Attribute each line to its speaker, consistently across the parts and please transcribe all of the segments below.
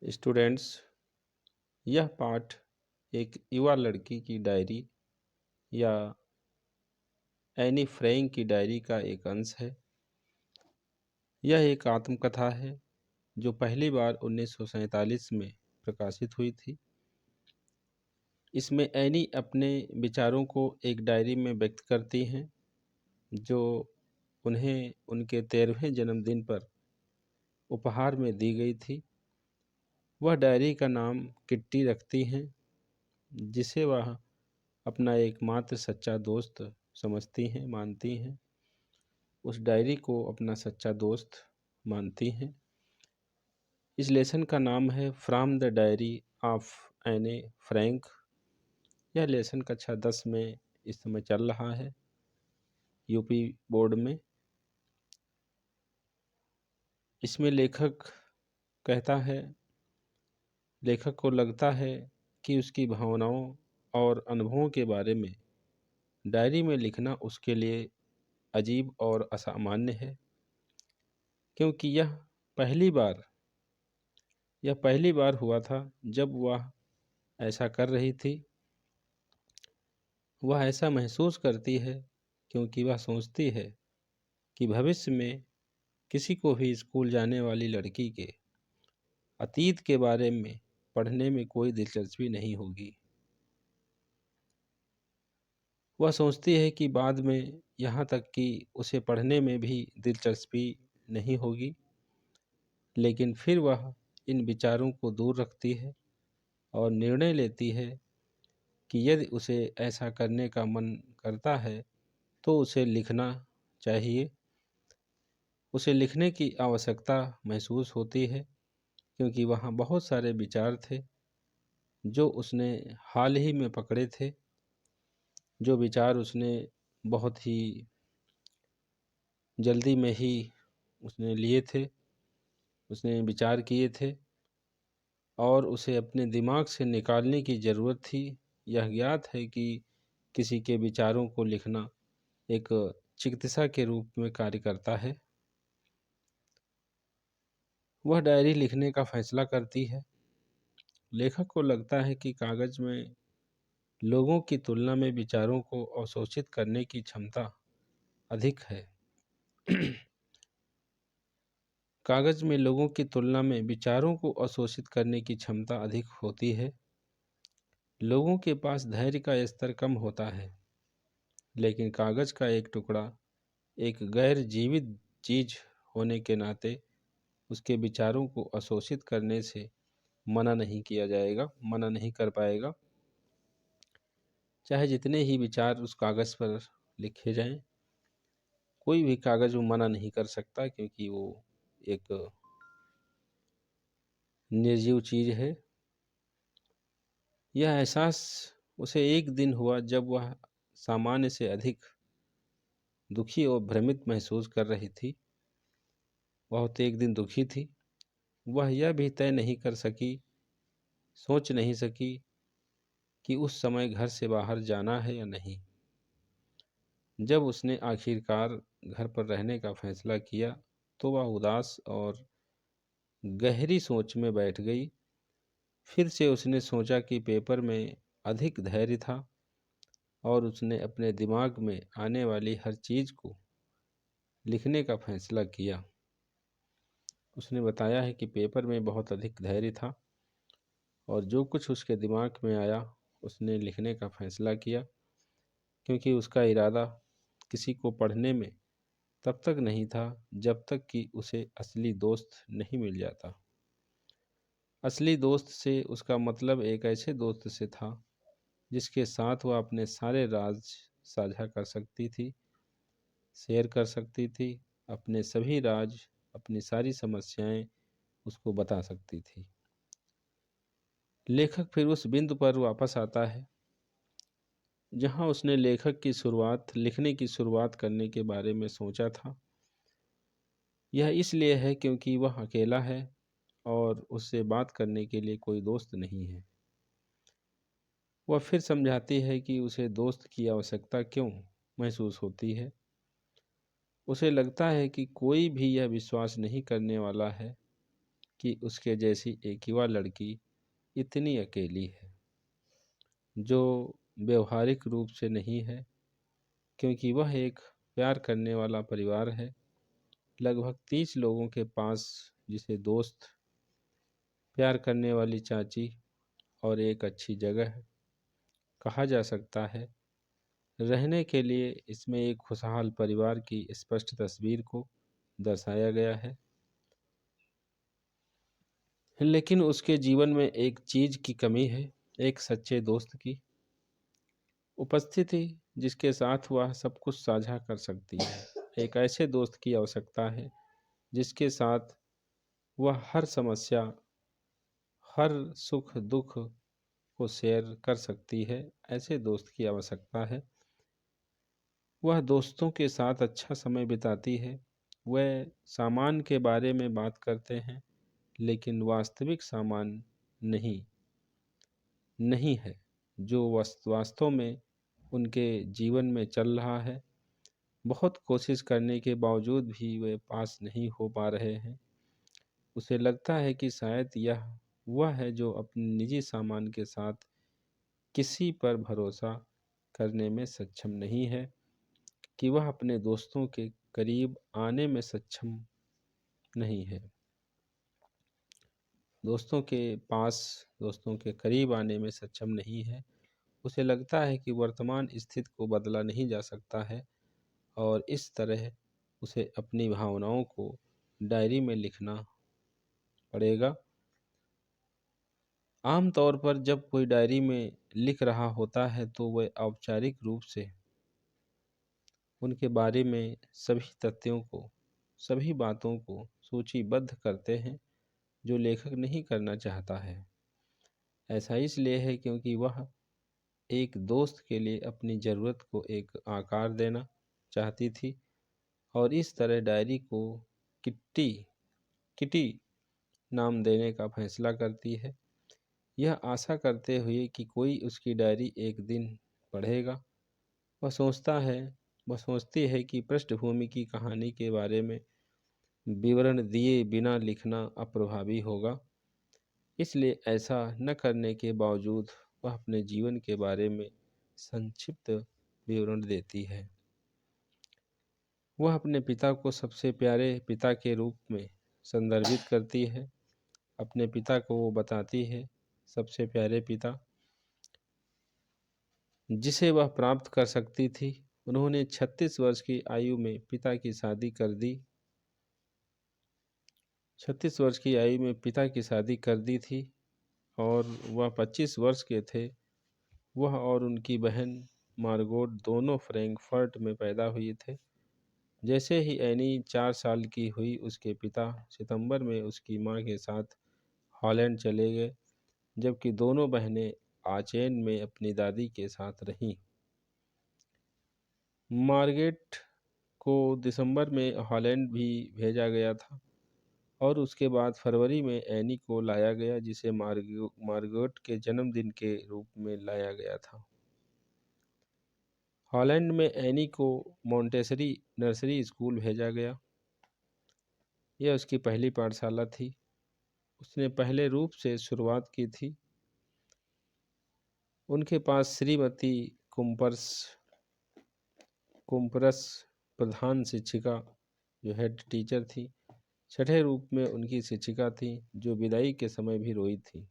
Speaker 1: Students, यह पाठ एक युवा लड़की की डायरी या एनी फ्रैंक की डायरी का एक अंश है। यह एक आत्मकथा है जो पहली बार 1947 में प्रकाशित हुई थी। इसमें एनी अपने विचारों को एक डायरी में व्यक्त करती हैं जो उन्हें उनके 13वें जन्मदिन पर उपहार में दी गई थी। वह डायरी का नाम किट्टी रखती हैं, जिसे वह अपना एकमात्र सच्चा दोस्त समझती हैं, मानती हैं। उस डायरी को अपना सच्चा दोस्त मानती हैं। इस लेसन का नाम है फ्रॉम द डायरी ऑफ एने फ्रैंक। यह लेसन कक्षा 10 में इस समय चल रहा है यूपी बोर्ड में। इसमें लेखक को लगता है कि उसकी भावनाओं और अनुभवों के बारे में डायरी में लिखना उसके लिए अजीब और असामान्य है, क्योंकि यह पहली बार हुआ था जब वह ऐसा कर रही थी। वह ऐसा महसूस करती है क्योंकि वह सोचती है कि भविष्य में किसी को भी स्कूल जाने वाली लड़की के अतीत के बारे में पढ़ने में कोई दिलचस्पी नहीं होगी। वह सोचती है कि बाद में यहाँ तक कि उसे पढ़ने में भी दिलचस्पी नहीं होगी, लेकिन फिर वह इन विचारों को दूर रखती है और निर्णय लेती है कि यदि उसे ऐसा करने का मन करता है तो उसे लिखना चाहिए। उसे लिखने की आवश्यकता महसूस होती है क्योंकि वहाँ बहुत सारे विचार थे जो उसने हाल ही में पकड़े थे, जो विचार उसने बहुत ही जल्दी में ही उसने लिए थे, उसने विचार किए थे और उसे अपने दिमाग से निकालने की ज़रूरत थी। यह ज्ञात है कि किसी के विचारों को लिखना एक चिकित्सा के रूप में कार्य करता है। वह डायरी लिखने का फैसला करती है। लेखक को लगता है कि कागज़ में लोगों की तुलना में विचारों को अवशोषित करने की क्षमता अधिक है। कागज़ में लोगों की तुलना में विचारों को अवशोषित करने की क्षमता अधिक होती है। लोगों के पास धैर्य का स्तर कम होता है, लेकिन कागज़ का एक टुकड़ा एक गैर जीवित चीज़ होने के नाते उसके विचारों को अवशोषित करने से मना नहीं कर पाएगा। चाहे जितने ही विचार उस कागज़ पर लिखे जाएं, कोई भी कागज़ वो मना नहीं कर सकता, क्योंकि वो एक निर्जीव चीज़ है। यह एहसास उसे एक दिन हुआ जब वह सामान्य से अधिक दुखी और भ्रमित महसूस कर रही थी। बहुत एक दिन दुखी थी। वह यह भी तय नहीं कर सकी, सोच नहीं सकी कि उस समय घर से बाहर जाना है या नहीं। जब उसने आखिरकार घर पर रहने का फैसला किया तो वह उदास और गहरी सोच में बैठ गई। फिर से उसने सोचा कि पेपर में अधिक धैर्य था और उसने अपने दिमाग में आने वाली हर चीज़ को लिखने का फैसला किया। उसने बताया है कि पेपर में बहुत अधिक धैर्य था और जो कुछ उसके दिमाग में आया उसने लिखने का फैसला किया, क्योंकि उसका इरादा किसी को पढ़ने में तब तक नहीं था जब तक कि उसे असली दोस्त नहीं मिल जाता। असली दोस्त से उसका मतलब एक ऐसे दोस्त से था जिसके साथ वह अपने सारे राज साझा कर सकती थी, शेयर कर सकती थी। अपने सभी राज, अपनी सारी समस्याएं उसको बता सकती थी। लेखक फिर उस बिंदु पर वापस आता है जहां उसने लिखने की शुरुआत करने के बारे में सोचा था। यह इसलिए है क्योंकि वह अकेला है और उससे बात करने के लिए कोई दोस्त नहीं है। वह फिर समझाती है कि उसे दोस्त की आवश्यकता क्यों महसूस होती है। उसे लगता है कि कोई भी यह विश्वास नहीं करने वाला है कि उसके जैसी एक युवा लड़की इतनी अकेली है, जो व्यवहारिक रूप से नहीं है, क्योंकि वह एक प्यार करने वाला परिवार है, लगभग 30 लोगों के पास, जिसे दोस्त, प्यार करने वाली चाची और एक अच्छी जगह कहा जा सकता है रहने के लिए। इसमें एक खुशहाल परिवार की स्पष्ट तस्वीर को दर्शाया गया है। लेकिन उसके जीवन में एक चीज की कमी है, एक सच्चे दोस्त की उपस्थिति, जिसके साथ वह सब कुछ साझा कर सकती है। एक ऐसे दोस्त की आवश्यकता है जिसके साथ वह हर समस्या, हर सुख दुख को शेयर कर सकती है। ऐसे दोस्त की आवश्यकता है। वह दोस्तों के साथ अच्छा समय बिताती है। वह सामान के बारे में बात करते हैं, लेकिन वास्तविक सामान नहीं नहीं है जो वास्तव में उनके जीवन में चल रहा है। बहुत कोशिश करने के बावजूद भी वे पास नहीं हो पा रहे हैं। उसे लगता है कि शायद यह वह है जो अपने निजी सामान के साथ किसी पर भरोसा करने में सक्षम नहीं है, कि वह अपने दोस्तों के करीब आने में सक्षम नहीं है। दोस्तों के पास, दोस्तों के करीब आने में सक्षम नहीं है। उसे लगता है कि वर्तमान स्थिति को बदला नहीं जा सकता है, और इस तरह उसे अपनी भावनाओं को डायरी में लिखना पड़ेगा। आम तौर पर जब कोई डायरी में लिख रहा होता है तो वह औपचारिक रूप से उनके बारे में सभी तथ्यों को, सभी बातों को सूचीबद्ध करते हैं, जो लेखक नहीं करना चाहता है। ऐसा इसलिए है क्योंकि वह एक दोस्त के लिए अपनी ज़रूरत को एक आकार देना चाहती थी, और इस तरह डायरी को किट्टी किटी नाम देने का फैसला करती है, यह आशा करते हुए कि कोई उसकी डायरी एक दिन पढ़ेगा। वह सोचता है वह सोचती है कि पृष्ठभूमि की कहानी के बारे में विवरण दिए बिना लिखना अप्रभावी होगा, इसलिए ऐसा न करने के बावजूद वह अपने जीवन के बारे में संक्षिप्त विवरण देती है। वह अपने पिता को सबसे प्यारे पिता के रूप में संदर्भित करती है। अपने पिता को वो बताती है, सबसे प्यारे पिता जिसे वह प्राप्त कर सकती थी। उन्होंने 36 वर्ष की आयु में पिता की शादी कर दी। 36 वर्ष की आयु में पिता की शादी कर दी थी, और वह 25 वर्ष के थे। वह और उनकी बहन मार्गोट दोनों फ्रैंकफर्ट में पैदा हुए थे। जैसे ही एनी 4 साल की हुई, उसके पिता सितंबर में उसकी मां के साथ हॉलैंड चले गए, जबकि दोनों बहनें आचेन में अपनी दादी के साथ रहीं। मार्गेट को दिसंबर में हॉलैंड भी भेजा गया था, और उसके बाद फरवरी में एनी को लाया गया, जिसे मार्गरेट के जन्मदिन के रूप में लाया गया था। हॉलैंड में एनी को मोंटेसरी नर्सरी स्कूल भेजा गया। यह उसकी पहली पाठशाला थी। उसने पहले रूप से शुरुआत की थी। उनके पास श्रीमती कुम्पर्स कुम्परस प्रधान शिक्षिका, जो हेड टीचर थी। छठे रूप में उनकी शिक्षिका थी, जो विदाई के समय भी रोई थी।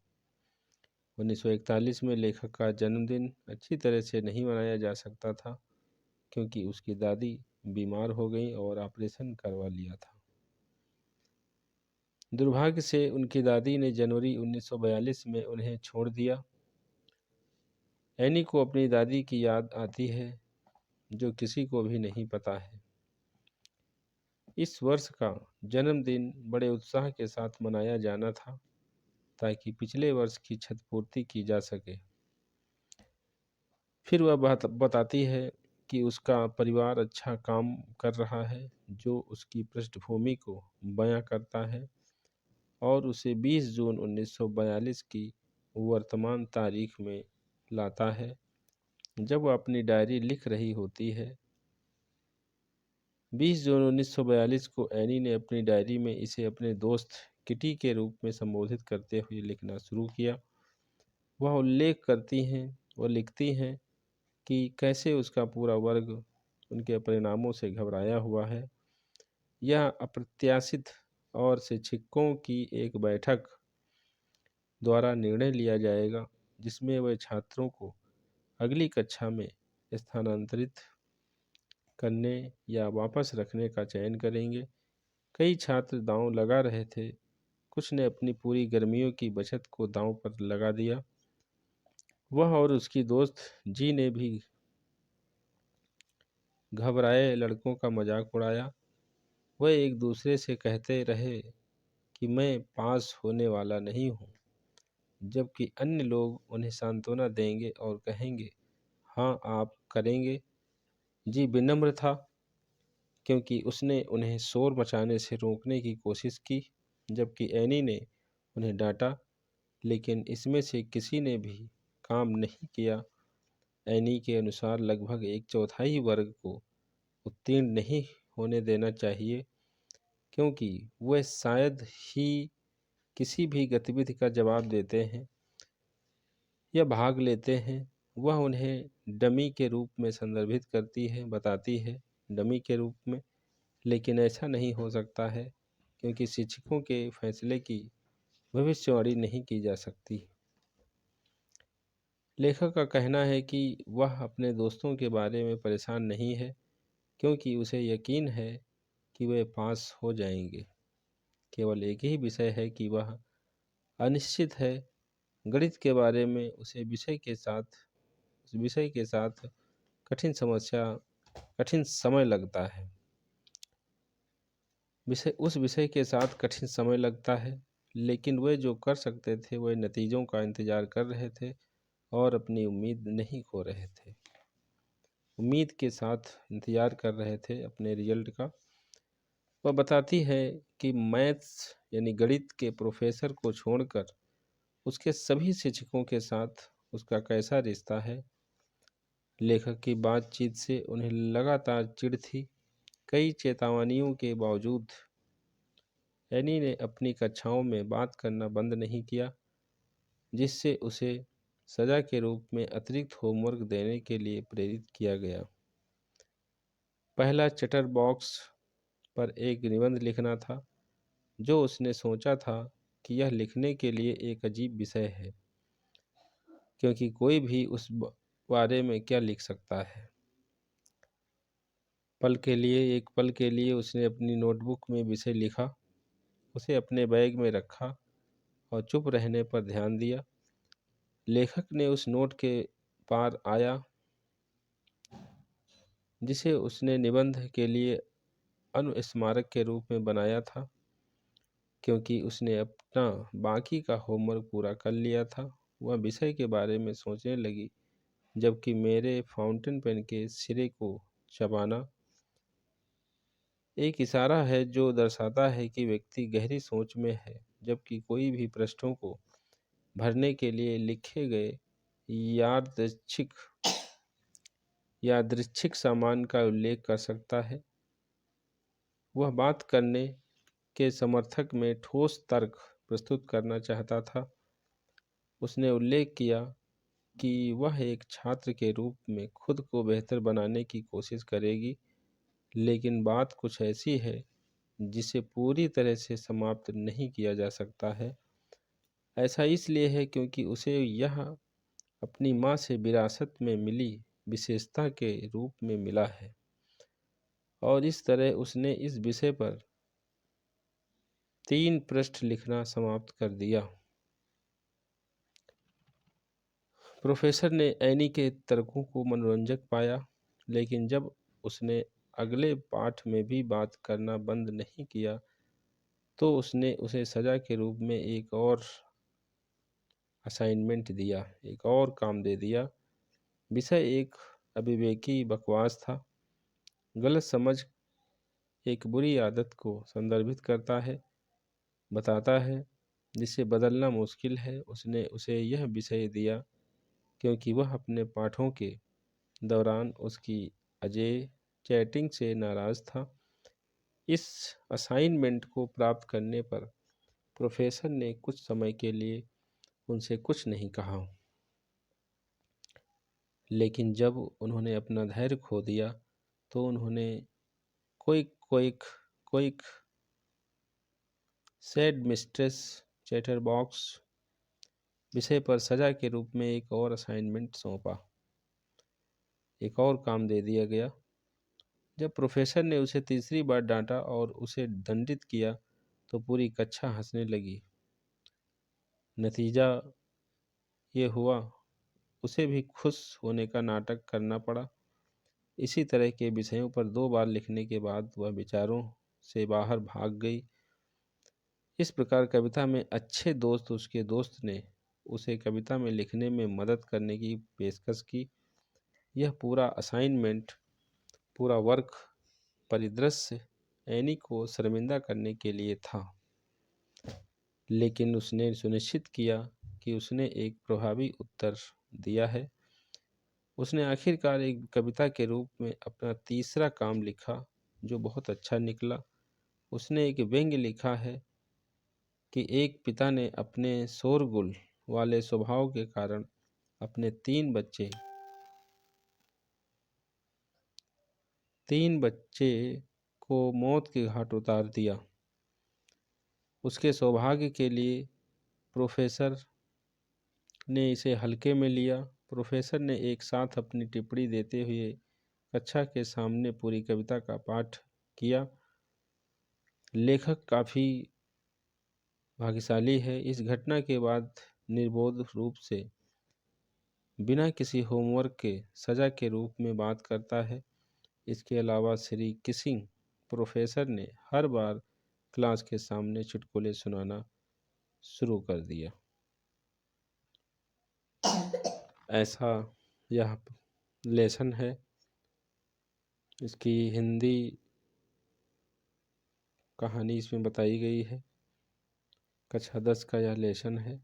Speaker 1: 1941 में लेखक का जन्मदिन अच्छी तरह से नहीं मनाया जा सकता था, क्योंकि उसकी दादी बीमार हो गई और ऑपरेशन करवा लिया था। दुर्भाग्य से उनकी दादी ने जनवरी 1942 में उन्हें छोड़ दिया। एनी को अपनी दादी की याद आती है, जो किसी को भी नहीं पता है। इस वर्ष का जन्मदिन बड़े उत्साह के साथ मनाया जाना था, ताकि पिछले वर्ष की क्षतिपूर्ति की जा सके। फिर वह बताती है कि उसका परिवार अच्छा काम कर रहा है, जो उसकी पृष्ठभूमि को बयां करता है, और उसे 20 जून 1942 की वर्तमान तारीख में लाता है, जब वह अपनी डायरी लिख रही होती है। 20 जून 1942 को एनी ने अपनी डायरी में इसे अपने दोस्त किटी के रूप में संबोधित करते हुए लिखना शुरू किया। वह उल्लेख करती हैं और लिखती हैं कि कैसे उसका पूरा वर्ग उनके परिणामों से घबराया हुआ है। यह अप्रत्याशित और शिक्षकों की एक बैठक द्वारा निर्णय लिया जाएगा जिसमें वे छात्रों को अगली कक्षा में स्थानांतरित करने या वापस रखने का चयन करेंगे। कई छात्र दांव लगा रहे थे। कुछ ने अपनी पूरी गर्मियों की बचत को दांव पर लगा दिया। वह और उसकी दोस्त जी ने भी घबराए लड़कों का मजाक उड़ाया। वह एक दूसरे से कहते रहे कि मैं पास होने वाला नहीं हूँ, जबकि अन्य लोग उन्हें सांत्वना देंगे और कहेंगे, हाँ आप करेंगे। जी विनम्र था क्योंकि उसने उन्हें शोर मचाने से रोकने की कोशिश की, जबकि एनी ने उन्हें डांटा, लेकिन इसमें से किसी ने भी काम नहीं किया। एनी के अनुसार लगभग एक चौथाई वर्ग को उत्तीर्ण नहीं होने देना चाहिए क्योंकि वह शायद ही किसी भी गतिविधि का जवाब देते हैं या भाग लेते हैं। वह उन्हें डमी के रूप में संदर्भित करती है, बताती है, डमी के रूप में। लेकिन ऐसा नहीं हो सकता है क्योंकि शिक्षकों के फैसले की भविष्यवाणी नहीं की जा सकती। लेखक का कहना है कि वह अपने दोस्तों के बारे में परेशान नहीं है क्योंकि उसे यकीन है कि वे पास हो जाएंगे। केवल एक ही विषय है कि वह अनिश्चित है। गणित के बारे में उसे उस विषय के साथ कठिन समय लगता है। उस विषय के साथ कठिन समय लगता है, लेकिन वे जो कर सकते थे वह नतीजों का इंतजार कर रहे थे और अपनी उम्मीद नहीं खो रहे थे। उम्मीद के साथ इंतजार कर रहे थे अपने रिजल्ट का। वह बताती है कि मैथ्स यानी गणित के प्रोफेसर को छोड़कर उसके सभी शिक्षकों के साथ उसका कैसा रिश्ता है। लेखक की बातचीत से उन्हें लगातार चिढ़ थी। कई चेतावनियों के बावजूद एनी ने अपनी कक्षाओं में बात करना बंद नहीं किया, जिससे उसे सजा के रूप में अतिरिक्त होमवर्क देने के लिए प्रेरित किया गया। पहला चटर बॉक्स पर एक निबंध लिखना था जो उसने सोचा था कि यह लिखने के लिए एक अजीब विषय है क्योंकि कोई भी उस बारे में क्या लिख सकता है। एक पल के लिए उसने अपनी नोटबुक में विषय लिखा, उसे अपने बैग में रखा और चुप रहने पर ध्यान दिया। लेखक ने उस नोट के पार आया जिसे उसने निबंध के लिए अनुस्मारक के रूप में बनाया था क्योंकि उसने अपना बाकी का होमवर्क पूरा कर लिया था। वह विषय के बारे में सोचने लगी, जबकि मेरे फाउंटेन पेन के सिरे को चबाना एक इशारा है जो दर्शाता है कि व्यक्ति गहरी सोच में है, जबकि कोई भी पृष्ठों को भरने के लिए लिखे गए यादृच्छिक यादृच्छिक सामान का उल्लेख कर सकता है। वह बात करने के समर्थक में ठोस तर्क प्रस्तुत करना चाहता था। उसने उल्लेख किया कि वह एक छात्र के रूप में खुद को बेहतर बनाने की कोशिश करेगी, लेकिन बात कुछ ऐसी है जिसे पूरी तरह से समाप्त नहीं किया जा सकता है। ऐसा इसलिए है क्योंकि उसे यह अपनी माँ से विरासत में मिली विशेषता के रूप में मिला है, और इस तरह उसने इस विषय पर 3 पृष्ठ लिखना समाप्त कर दिया। प्रोफेसर ने एनी के तर्कों को मनोरंजक पाया, लेकिन जब उसने अगले पाठ में भी बात करना बंद नहीं किया तो उसने उसे सजा के रूप में एक और असाइनमेंट दिया, एक और काम दे दिया। विषय एक अविवेकी बकवास था। गलत समझ एक बुरी आदत को संदर्भित करता है, बताता है, जिसे बदलना मुश्किल है। उसने उसे यह विषय दिया क्योंकि वह अपने पाठों के दौरान उसकी अजय चैटिंग से नाराज था। इस असाइनमेंट को प्राप्त करने पर प्रोफेसर ने कुछ समय के लिए उनसे कुछ नहीं कहा, लेकिन जब उन्होंने अपना धैर्य खो दिया तो उन्होंने quick quick quick said mistress chatterbox विषय पर सजा के रूप में एक और असाइनमेंट सौंपा। एक और काम दे दिया गया। जब प्रोफेसर ने उसे तीसरी बार डांटा और उसे दंडित किया तो पूरी कक्षा हंसने लगी। नतीजा ये हुआ, उसे भी खुश होने का नाटक करना पड़ा। इसी तरह के विषयों पर 2 बार लिखने के बाद वह विचारों से बाहर भाग गई। इस प्रकार कविता में अच्छे दोस्त उसके दोस्त ने उसे कविता में लिखने में मदद करने की पेशकश की। यह पूरा असाइनमेंट, पूरा वर्क परिदृश्य एनी को शर्मिंदा करने के लिए था, लेकिन उसने सुनिश्चित किया कि उसने एक प्रभावी उत्तर दिया है। उसने आखिरकार एक कविता के रूप में अपना तीसरा काम लिखा जो बहुत अच्छा निकला। उसने एक व्यंग्य लिखा है कि एक पिता ने अपने शोरगुल वाले स्वभाव के कारण अपने तीन बच्चे को मौत के घाट उतार दिया। उसके सौभाग्य के लिए प्रोफेसर ने इसे हल्के में लिया। प्रोफेसर ने एक साथ अपनी टिप्पणी देते हुए कक्षा के सामने पूरी कविता का पाठ किया। लेखक काफ़ी भाग्यशाली है। इस घटना के बाद निर्बोध रूप से बिना किसी होमवर्क के सजा के रूप में बात करता है। इसके अलावा श्री किसिंग प्रोफेसर ने हर बार क्लास के सामने चुटकुले सुनाना शुरू कर दिया। ऐसा यह लेसन है। इसकी हिंदी कहानी इसमें बताई गई है। कक्षा 10 का यह लेसन है।